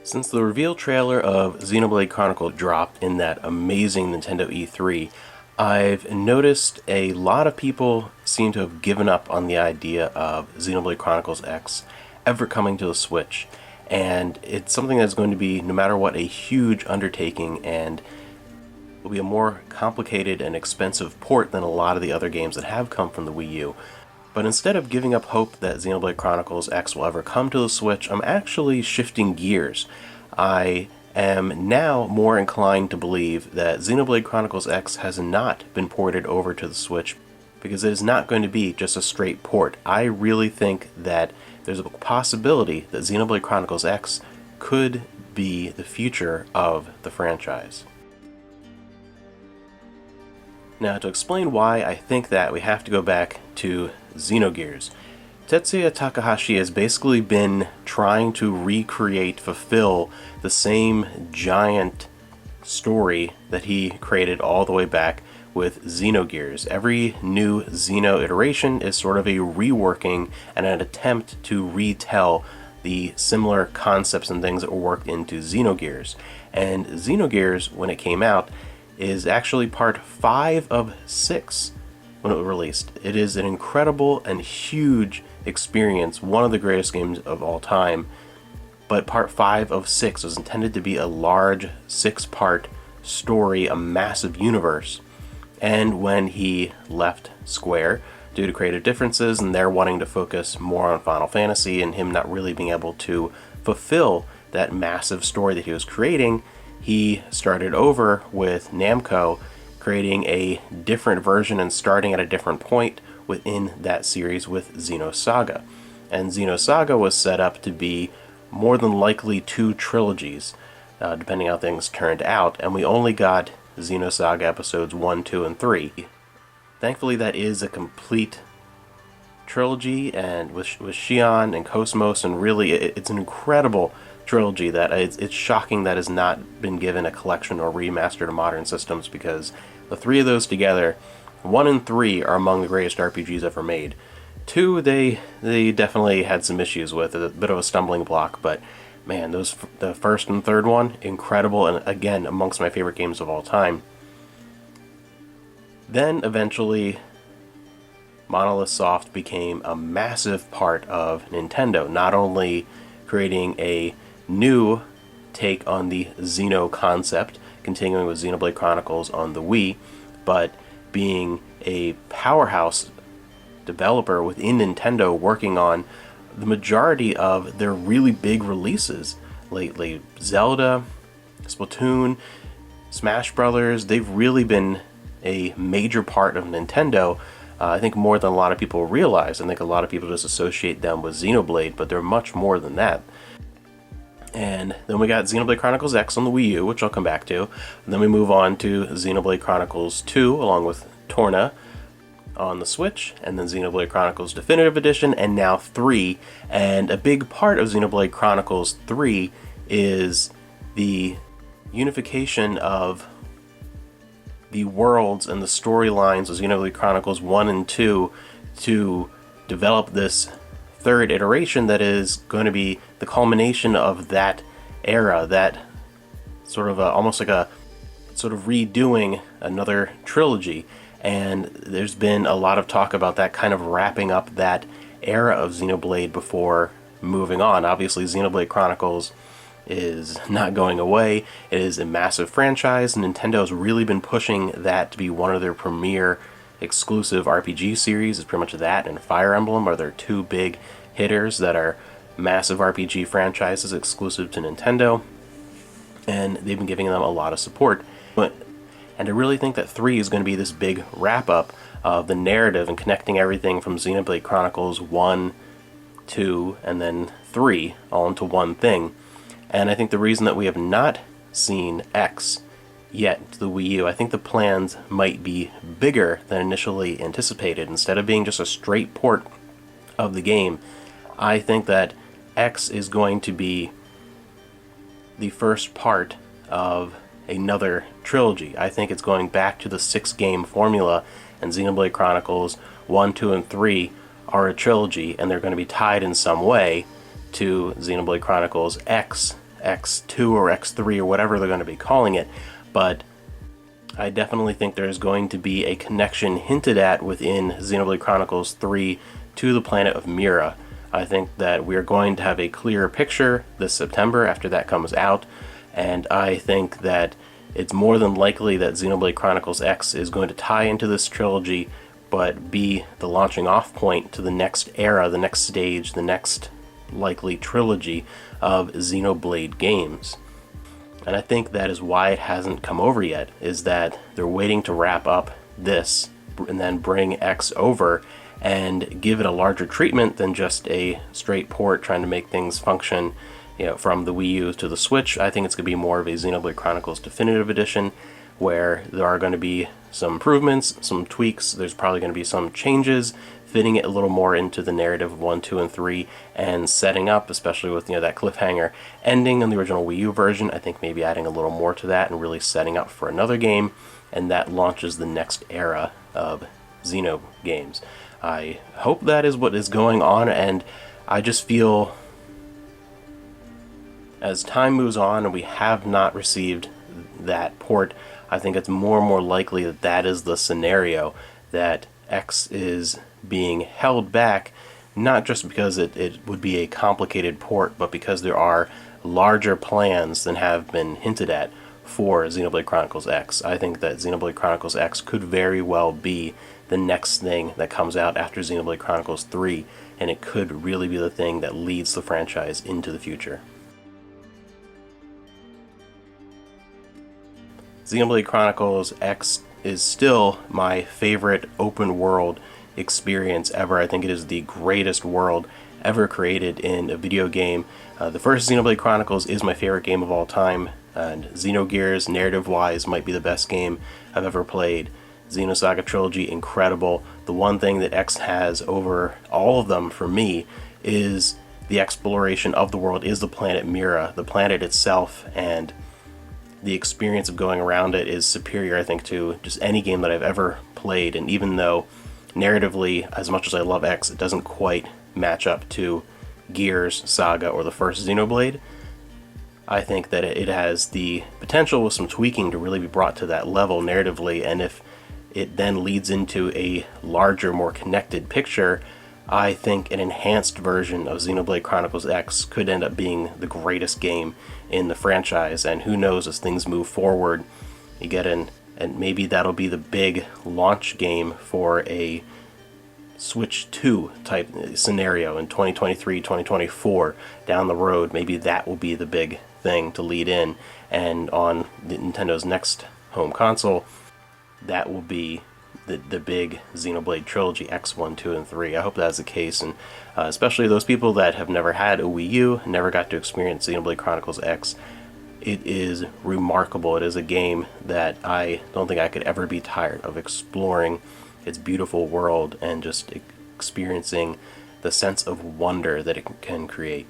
Since the reveal trailer of Xenoblade Chronicles dropped in that amazing Nintendo E3, I've noticed a lot of people seem to have given up on the idea of Xenoblade Chronicles X ever coming to the Switch. And it's something that's going to be, no matter what, a huge undertaking, and will be a more complicated and expensive port than a lot of the other games that have come from the Wii U. But instead of giving up hope that Xenoblade Chronicles X will ever come to the Switch, I'm actually shifting gears. I am now more inclined to believe that Xenoblade Chronicles X has not been ported over to the Switch because it is not going to be just a straight port. I really think that there's a possibility that Xenoblade Chronicles X could be the future of the franchise. Now, to explain why I think that, we have to go back to Xenogears. Tetsuya Takahashi has basically been trying to fulfill the same giant story that he created all the way back with Xenogears. Every new Xeno iteration is sort of a reworking and an attempt to retell the similar concepts and things that were worked into Xenogears. And Xenogears, when it came out, is actually part 5 of 6 when it was released. It is an incredible and huge experience, one of the greatest games of all time, but part 5 of 6 was intended to be a large 6-part story, a massive universe. And when he left Square due to creative differences and they're wanting to focus more on Final Fantasy and him not really being able to fulfill that massive story that he was creating, he started over with Namco, creating a different version and starting at a different point within that series with Xenosaga. And Xenosaga was set up to be more than likely 2 trilogies, depending how things turned out, and we only got Xenosaga episodes 1, 2, and 3. Thankfully, that is a complete trilogy, and with Shion and Cosmos, and really it's an incredible trilogy that it's shocking that has not been given a collection or remastered to modern systems, because the 3 of those together, 1 and 3, are among the greatest RPGs ever made. 2, they definitely had some issues with, a bit of a stumbling block, but man, the first and third one, incredible, and again, amongst my favorite games of all time. Then eventually, Monolith Soft became a massive part of Nintendo, not only creating a new take on the Xeno concept, continuing with Xenoblade Chronicles on the Wii, but being a powerhouse developer within Nintendo, working on the majority of their really big releases lately. Zelda, Splatoon, Smash Brothers, they've really been a major part of Nintendo. I think more than a lot of people realize. I think a lot of people just associate them with Xenoblade, but they're much more than that. And then we got Xenoblade Chronicles X on the Wii U, which I'll come back to. And then we move on to Xenoblade Chronicles 2, along with Torna, on the Switch, and then Xenoblade Chronicles Definitive Edition, and now 3. And a big part of Xenoblade Chronicles 3 is the unification of the worlds and the storylines of Xenoblade Chronicles 1 and 2 to develop this 3rd iteration that is going to be the culmination of that era, that sort of almost like a sort of redoing another trilogy. And there's been a lot of talk about that kind of wrapping up that era of Xenoblade before moving on. Obviously, Xenoblade Chronicles is not going away. It is a massive franchise. Nintendo has really been pushing that to be one of their premier exclusive RPG series. It's pretty much that and Fire Emblem are their 2 big hitters that are massive RPG franchises exclusive to Nintendo. And they've been giving them a lot of support. And I really think that 3 is going to be this big wrap-up of the narrative and connecting everything from Xenoblade Chronicles 1, 2, and then 3 all into one thing. And I think the reason that we have not seen X yet to the Wii U, I think the plans might be bigger than initially anticipated. Instead of being just a straight port of the game, I think that X is going to be the first part of another trilogy. I think it's going back to the 6-game formula, and Xenoblade Chronicles 1, 2, and 3 are a trilogy, and they're going to be tied in some way to Xenoblade Chronicles X X2 or X3 or whatever they're going to be calling it, but I definitely think there's going to be a connection hinted at within Xenoblade Chronicles 3 to the planet of Mira. I think that we are going to have a clearer picture this September after that comes out, and I think that it's more than likely that Xenoblade Chronicles X is going to tie into this trilogy, but be the launching off point to the next era, the next stage, the next likely trilogy of Xenoblade games. And I think that is why it hasn't come over yet, is that they're waiting to wrap up this and then bring X over and give it a larger treatment than just a straight port trying to make things function, from the Wii U to the Switch. I think it's going to be more of a Xenoblade Chronicles Definitive Edition, where there are going to be some improvements, some tweaks, there's probably going to be some changes, fitting it a little more into the narrative of 1, 2, and 3, and setting up, especially with that cliffhanger ending on the original Wii U version. I think maybe adding a little more to that and really setting up for another game, and that launches the next era of Xeno games. I hope that is what is going on, and I just feel as time moves on and we have not received that port, I think it's more and more likely that that is the scenario, that X is being held back, not just because it would be a complicated port, but because there are larger plans than have been hinted at for Xenoblade Chronicles X. I think that Xenoblade Chronicles X could very well be the next thing that comes out after Xenoblade Chronicles 3, and it could really be the thing that leads the franchise into the future. Xenoblade Chronicles X is still my favorite open world experience ever. I think it is the greatest world ever created in a video game. The first Xenoblade Chronicles is my favorite game of all time, and Xenogears, narrative-wise, might be the best game I've ever played. Xenosaga Trilogy, incredible. The one thing that X has over all of them for me is the exploration of the world, is the planet Mira, the planet itself, and the experience of going around it is superior, I think, to just any game that I've ever played. And even though narratively, as much as I love X, it doesn't quite match up to Gears, Saga, or the first Xenoblade, I think that it has the potential with some tweaking to really be brought to that level narratively, and if it then leads into a larger, more connected picture, I think an enhanced version of Xenoblade Chronicles X could end up being the greatest game in the franchise. And who knows, as things move forward, you get in, and maybe that'll be the big launch game for a Switch 2 type scenario in 2023, 2024, down the road. Maybe that will be the big thing to lead in, and on Nintendo's next home console, that will be the big Xenoblade trilogy, X1, 2, and 3. I hope that's the case, and especially those people that have never had a Wii U, never got to experience Xenoblade Chronicles X. It is remarkable. It is a game that I don't think I could ever be tired of exploring its beautiful world and just experiencing the sense of wonder that it can create.